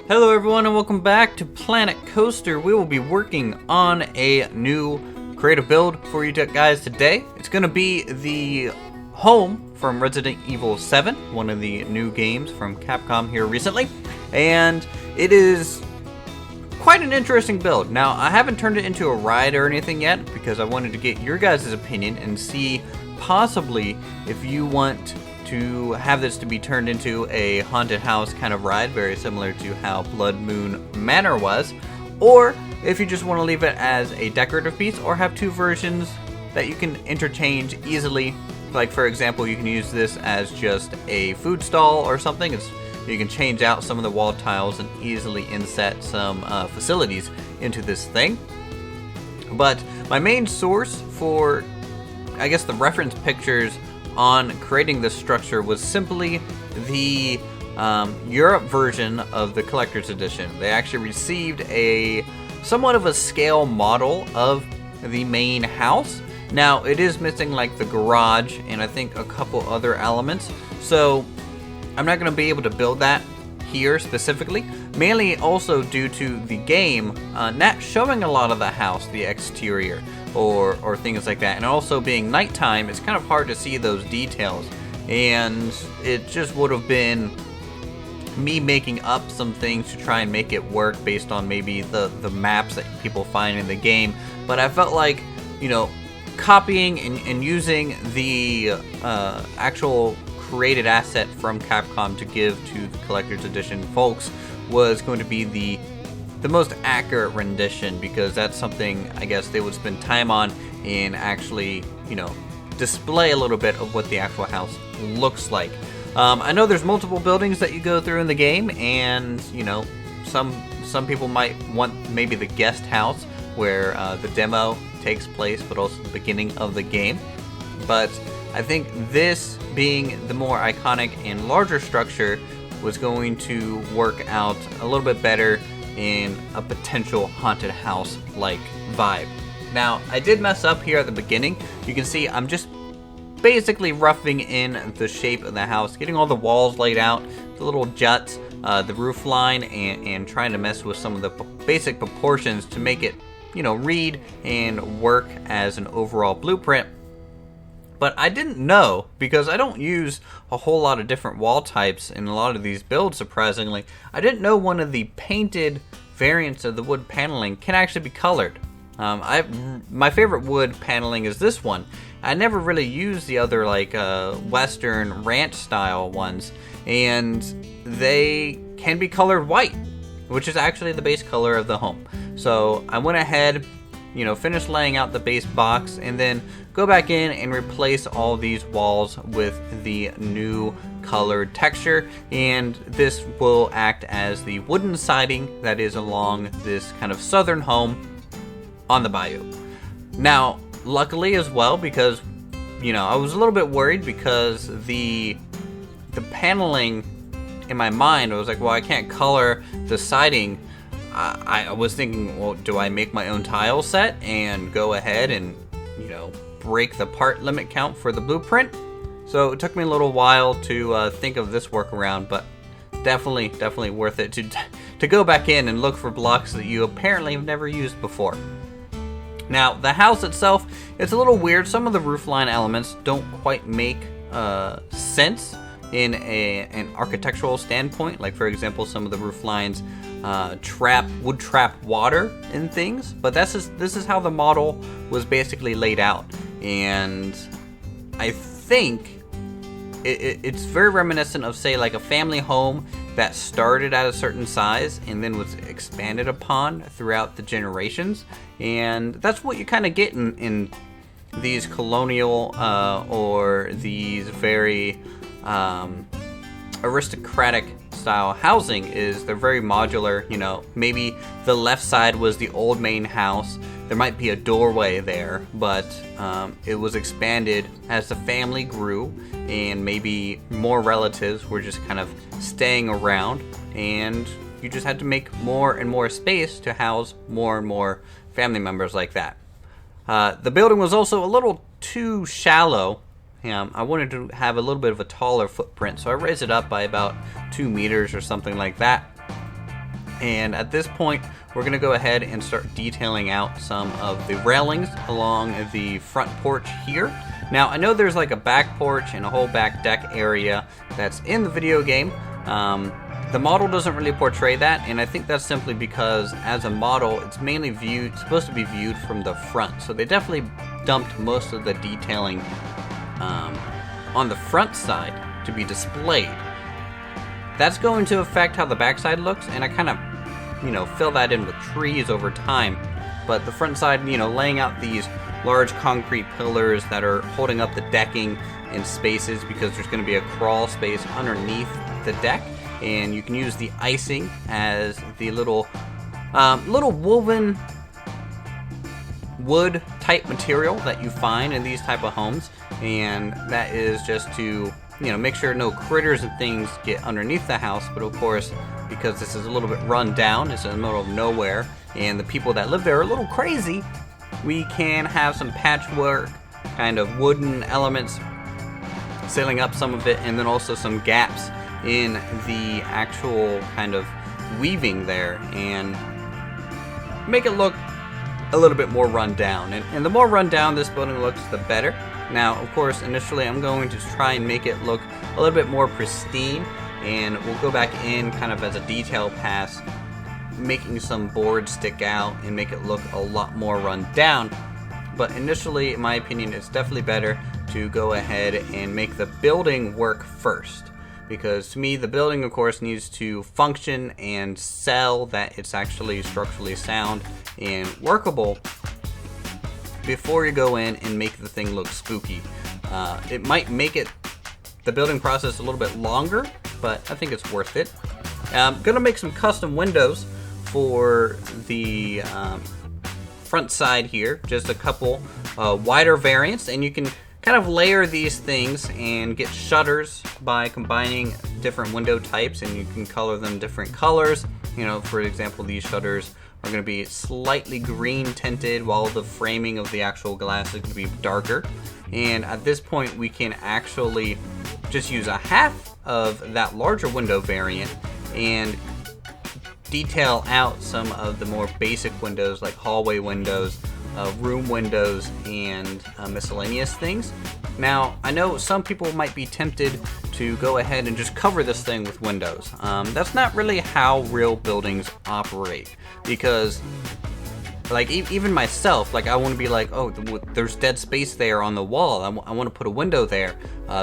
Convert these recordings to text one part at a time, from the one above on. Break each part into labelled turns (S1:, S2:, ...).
S1: Hello everyone and welcome back to Planet Coaster. We will be working on a new creative build for you guys today. It's going to be the home from Resident Evil 7, one of the new games from Capcom here recently. And it is quite an interesting build. Now, I haven't turned it into a ride or anything yet because I wanted to get your guys' opinion and see possibly if you want to have this to be turned into a haunted house kind of ride, very similar to how Blood Moon Manor was, or if you just want to leave it as a decorative piece or have two versions that you can interchange easily. Like, for example, you can use this as just a food stall or something. You can change out some of the wall tiles and easily inset some facilities into this thing. But my main source for, I guess, the reference pictures on creating this structure was simply the Europe version of the collector's edition. They actually received a somewhat of a scale model of the main house. Now, it is missing like the garage and I think a couple other elements, so I'm not going to be able to build that here specifically, mainly also due to the game not showing a lot of the house, the exterior, or things like that, and also being nighttime, it's kind of hard to see those details, and it just would have been me making up some things to try and make it work based on maybe the maps that people find in the game. But I felt like, you know, copying and using the actual created asset from Capcom to give to the collector's edition folks was going to be the most accurate rendition, because that's something I guess they would spend time on and actually, you know, display a little bit of what the actual house looks like. I know there's multiple buildings that you go through in the game, and you know, some people might want maybe the guest house where the demo takes place, but also the beginning of the game. But I think this being the more iconic and larger structure was going to work out a little bit better in a potential haunted house like vibe. Now, I did mess up here at the beginning. You can see I'm just basically roughing in the shape of the house, getting all the walls laid out, the little juts, the roof line, and trying to mess with some of the basic proportions to make it, you know, read and work as an overall blueprint. But I didn't know, because I don't use a whole lot of different wall types in a lot of these builds, surprisingly. I didn't know one of the painted variants of the wood paneling can actually be colored. My favorite wood paneling is this one. I never really used the other like Western ranch style ones, and they can be colored white, which is actually the base color of the home. So I went ahead, you know, finish laying out the base box, and then go back in and replace all these walls with the new colored texture, and this will act as the wooden siding that is along this kind of southern home on the bayou. Now, luckily as well, because, you know, I was a little bit worried because the paneling in my mind, I was like, well, I can't color the siding. I was thinking, well, do I make my own tile set and go ahead and, you know, break the part limit count for the blueprint? So it took me a little while to think of this workaround, but definitely worth it to go back in and look for blocks that you apparently have never used before. Now, the house itself, it's a little weird. Some of the roofline elements don't quite make sense in an architectural standpoint. Like, for example, some of the roof lines would trap water in things, but this is how the model was basically laid out, and I think it's very reminiscent of, say, like a family home that started at a certain size and then was expanded upon throughout the generations, and that's what you kind of get in these colonial or these very aristocratic style housing. Is they're very modular. You know, maybe the left side was the old main house, there might be a doorway there, but it was expanded as the family grew, and maybe more relatives were just kind of staying around, and you just had to make more and more space to house more and more family members like that. The building was also a little too shallow. I wanted to have a little bit of a taller footprint, so I raised it up by about 2 meters or something like that. And at this point, we're going to go ahead and start detailing out some of the railings along the front porch here. Now, I know there's like a back porch and a whole back deck area that's in the video game. The model doesn't really portray that, and I think that's simply because as a model, it's mainly supposed to be viewed from the front. So they definitely dumped most of the detailing on the front side to be displayed. That's going to affect how the backside looks, and I kind of, fill that in with trees over time. But the front side, laying out these large concrete pillars that are holding up the decking in spaces because there's going to be a crawl space underneath the deck, and you can use the icing as the little woven wood type material that you find in these type of homes, and that is just to make sure no critters and things get underneath the house. But of course, because this is a little bit run down, it's in the middle of nowhere, and the people that live there are a little crazy, we can have some patchwork kind of wooden elements sealing up some of it, and then also some gaps in the actual kind of weaving there, and make it look a little bit more run down. And the more run down this building looks, the better. Now, of course, initially I'm going to try and make it look a little bit more pristine, and we'll go back in kind of as a detail pass, making some boards stick out and make it look a lot more run down. But initially, in my opinion, it's definitely better to go ahead and make the building work first. Because to me, the building, of course, needs to function and sell that it's actually structurally sound and workable before you go in and make the thing look spooky. It might make the building process a little bit longer, but I think it's worth it. I'm gonna make some custom windows for the front side here, just a couple wider variants, and you can kind of layer these things and get shutters by combining different window types, and you can color them different colors. For example, these shutters are going to be slightly green tinted, while the framing of the actual glass is going to be darker. And at this point, we can actually just use a half of that larger window variant and detail out some of the more basic windows, like hallway windows, room windows, and miscellaneous things. Now, I know some people might be tempted to go ahead and just cover this thing with windows. That's not really how real buildings operate, because like even myself, like I want to be like, oh, there's dead space there on the wall, I want to put a window there,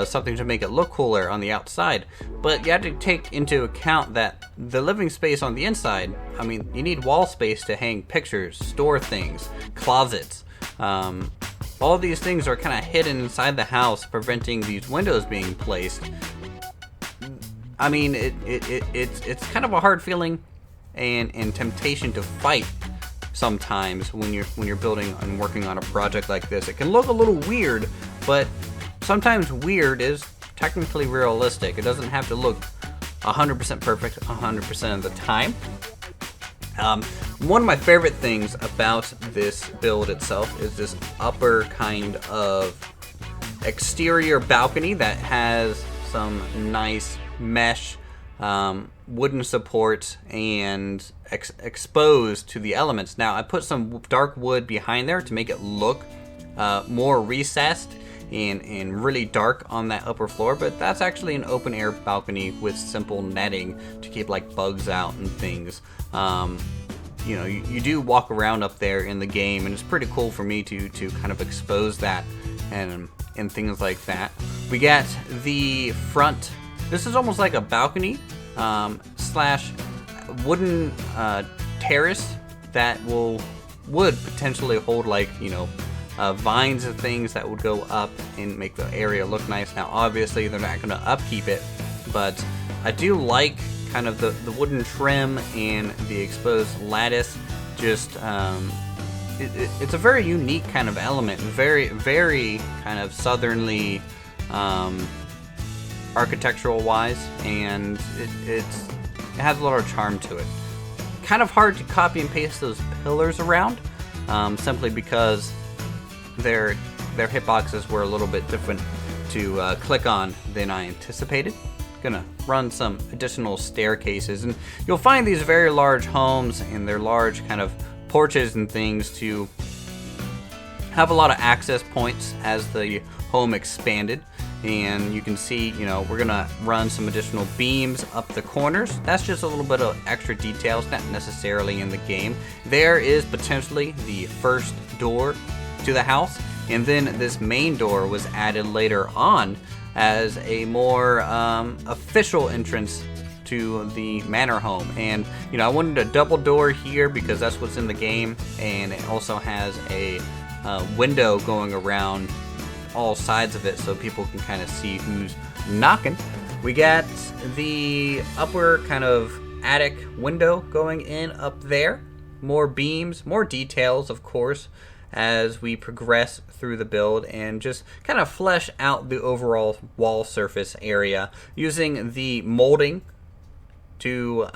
S1: something to make it look cooler on the outside. But you have to take into account that the living space on the inside, I mean, you need wall space to hang pictures, store things, closets. All these things are kind of hidden inside the house, preventing these windows being placed. I mean, it's kind of a hard feeling and temptation to fight sometimes when you're building and working on a project like this. It can look a little weird, but sometimes weird is technically realistic. It doesn't have to look 100% perfect 100% of the time. One of my favorite things about this build itself is this upper kind of exterior balcony that has some nice mesh wooden supports and exposed to the elements. Now, I put some dark wood behind there to make it look more recessed and really dark on that upper floor, but that's actually an open air balcony with simple netting to keep like bugs out and things. You do walk around up there in the game, and it's pretty cool for me to kind of expose that and things like that. We got the front. This is almost like a balcony slash wooden terrace that would potentially hold like vines and things that would go up and make the area look nice. Now, obviously, they're not going to upkeep it, but I do like kind of the wooden trim and the exposed lattice. Just it's a very unique kind of element, very, very kind of southernly architectural wise, and it has a lot of charm to it. Kind of hard to copy and paste those pillars around, simply because their hitboxes were a little bit different to click on than I anticipated. gonna run some additional staircases, and you'll find these very large homes and their large kind of porches and things to have a lot of access points as the home expanded. And you can see, you know, we're gonna run some additional beams up the corners. That's just a little bit of extra details, not necessarily in the game. There is potentially the first door to the house, and then this main door was added later on as a more official entrance to the manor home. And you know, I wanted a double door here because that's what's in the game, and it also has a window going around all sides of it so people can kind of see who's knocking. We got the upper kind of attic window going in up there. More beams, more details, of course, as we progress through the build and just kind of flesh out the overall wall surface area using the molding to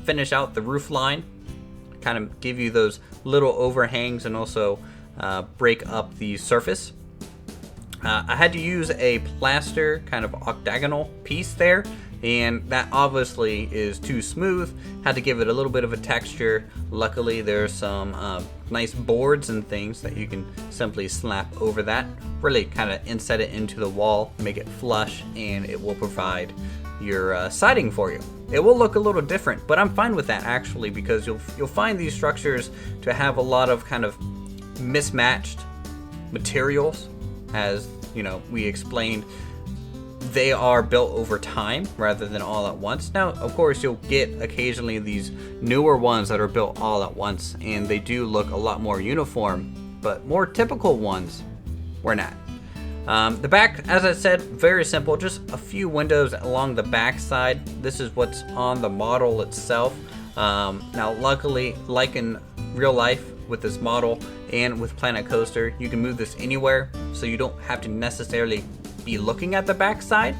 S1: finish out the roof line, kind of give you those little overhangs and also break up the surface. I had to use a plaster kind of octagonal piece there, and that obviously is too smooth. Had to give it a little bit of a texture. Luckily there's some nice boards and things that you can simply slap over that, really kind of inset it into the wall, make it flush, and it will provide your siding for you. It will look a little different, but I'm fine with that actually, because you'll find these structures to have a lot of kind of mismatched materials. As you know, we explained, they are built over time rather than all at once. Now, of course, you'll get occasionally these newer ones that are built all at once, and they do look a lot more uniform, but more typical ones were not. The back, as I said, very simple, just a few windows along the back side. This is what's on the model itself. Now, luckily, like in real life with this model and with Planet Coaster, you can move this anywhere, so you don't have to necessarily be looking at the back side.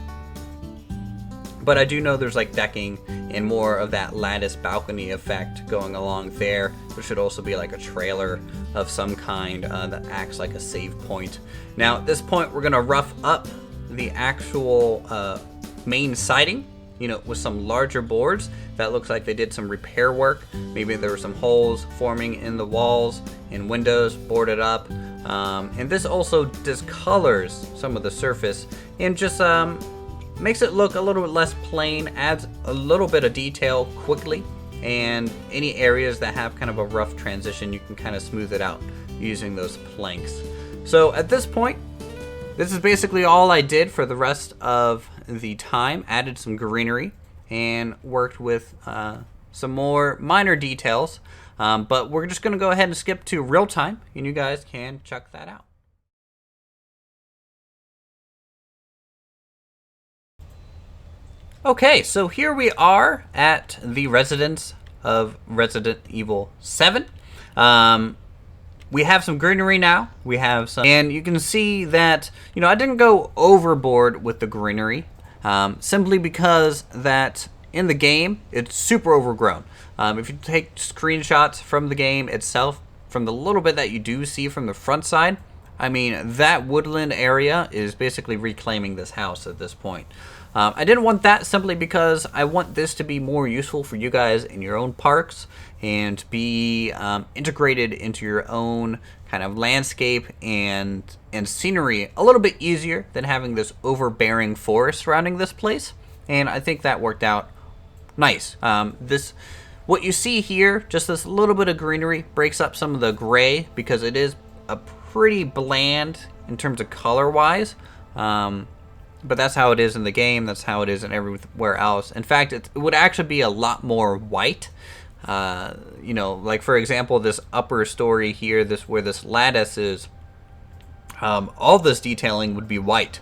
S1: But I do know there's like decking and more of that lattice balcony effect going along there. There should also be like a trailer of some kind that acts like a save point. Now at this point, we're gonna rough up the actual main siding, you know, with some larger boards. That looks like they did some repair work. Maybe there were some holes forming in the walls and windows, boarded up. And this also discolors some of the surface and just makes it look a little bit less plain, adds a little bit of detail quickly, and any areas that have kind of a rough transition, you can kind of smooth it out using those planks. So at this point, this is basically all I did for the rest of the time. Added some greenery and worked with some more minor details. But we're just going to go ahead and skip to real time, and you guys can check that out. Okay, so here we are at the residence of Resident Evil 7. We have some greenery now. We have some, and you can see that, you know, I didn't go overboard with the greenery, simply because that in the game, it's super overgrown. If you take screenshots from the game itself, from the little bit that you do see from the front side, I mean, that woodland area is basically reclaiming this house at this point. I didn't want that simply because I want this to be more useful for you guys in your own parks and be integrated into your own kind of landscape and scenery a little bit easier than having this overbearing forest surrounding this place. And I think that worked out nice. What you see here, just this little bit of greenery, breaks up some of the gray because it is a pretty bland in terms of color-wise. But that's how it is in the game. That's how it is in everywhere else. In fact, it would actually be a lot more white. You know, like for example, this upper story here, where this lattice is, all this detailing would be white.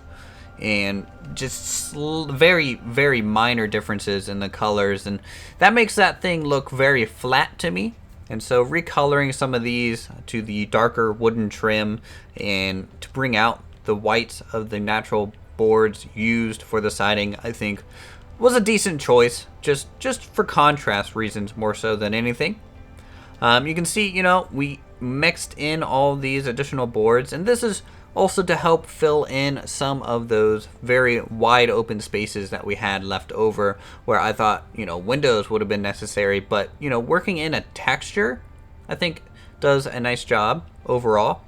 S1: And just very, very minor differences in the colors. And that makes that thing look very flat to me. And so recoloring some of these to the darker wooden trim and to bring out the whites of the natural boards used for the siding, I think was a decent choice, just for contrast reasons more so than anything. You can see, you know, we mixed in all these additional boards, and this is also to help fill in some of those very wide open spaces that we had left over, where I thought, windows would have been necessary, but, working in a texture, I think does a nice job overall.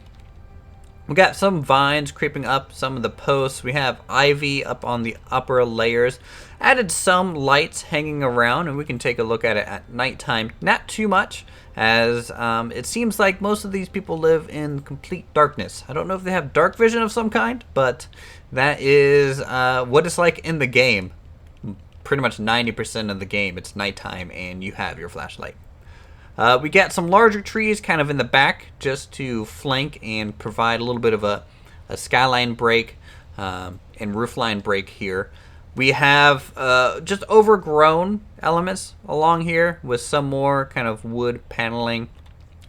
S1: We got some vines creeping up some of the posts. We have ivy up on the upper layers. Added some lights hanging around, and we can take a look at it at nighttime. Not too much, as it seems like most of these people live in complete darkness. I don't know if they have dark vision of some kind, but that is what it's like in the game. Pretty much 90% of the game, it's nighttime, and you have your flashlight. We got some larger trees kind of in the back just to flank and provide a little bit of a skyline break and roofline break here. We have just overgrown elements along here with some more kind of wood paneling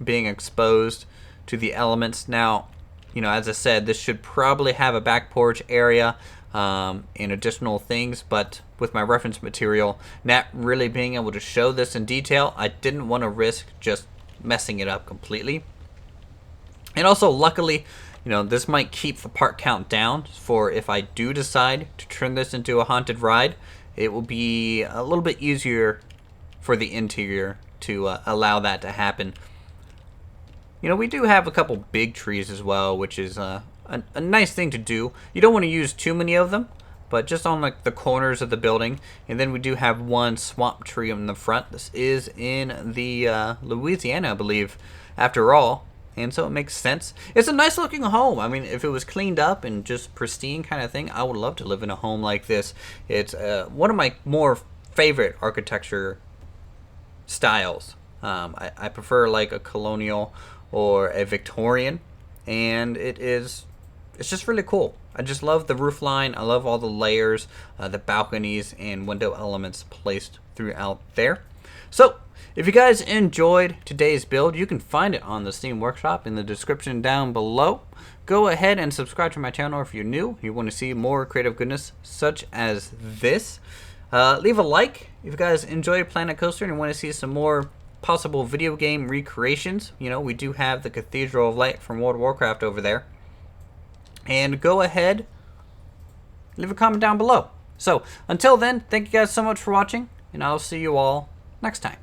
S1: being exposed to the elements. Now, as I said, this should probably have a back porch area and additional things, but with my reference material not really being able to show this in detail, I didn't want to risk just messing it up completely. And also, luckily, this might keep the part count down for if I do decide to turn this into a haunted ride. It will be a little bit easier for the interior to allow that to happen. We do have a couple big trees as well, which is a nice thing to do. You don't want to use too many of them, but just on like the corners of the building. And then we do have one swamp tree in the front. This is in the Louisiana, I believe, after all. And so it makes sense. It's a nice looking home. I mean, if it was cleaned up and just pristine kind of thing, I would love to live in a home like this. It's one of my more favorite architecture styles. I prefer like a colonial or a Victorian, and it's just really cool. I just love the roof line. I love all the layers, the balconies and window elements placed throughout there. So if you guys enjoyed today's build, you can find it on the Steam Workshop in the description down below. Go ahead and subscribe to my channel if you're new. You want to see more creative goodness such as this. Leave a like if you guys enjoyed Planet Coaster and want to see some more possible video game recreations. We do have the Cathedral of Light from World of Warcraft over there. And go ahead, leave a comment down below. So until then, thank you guys so much for watching, and I'll see you all next time.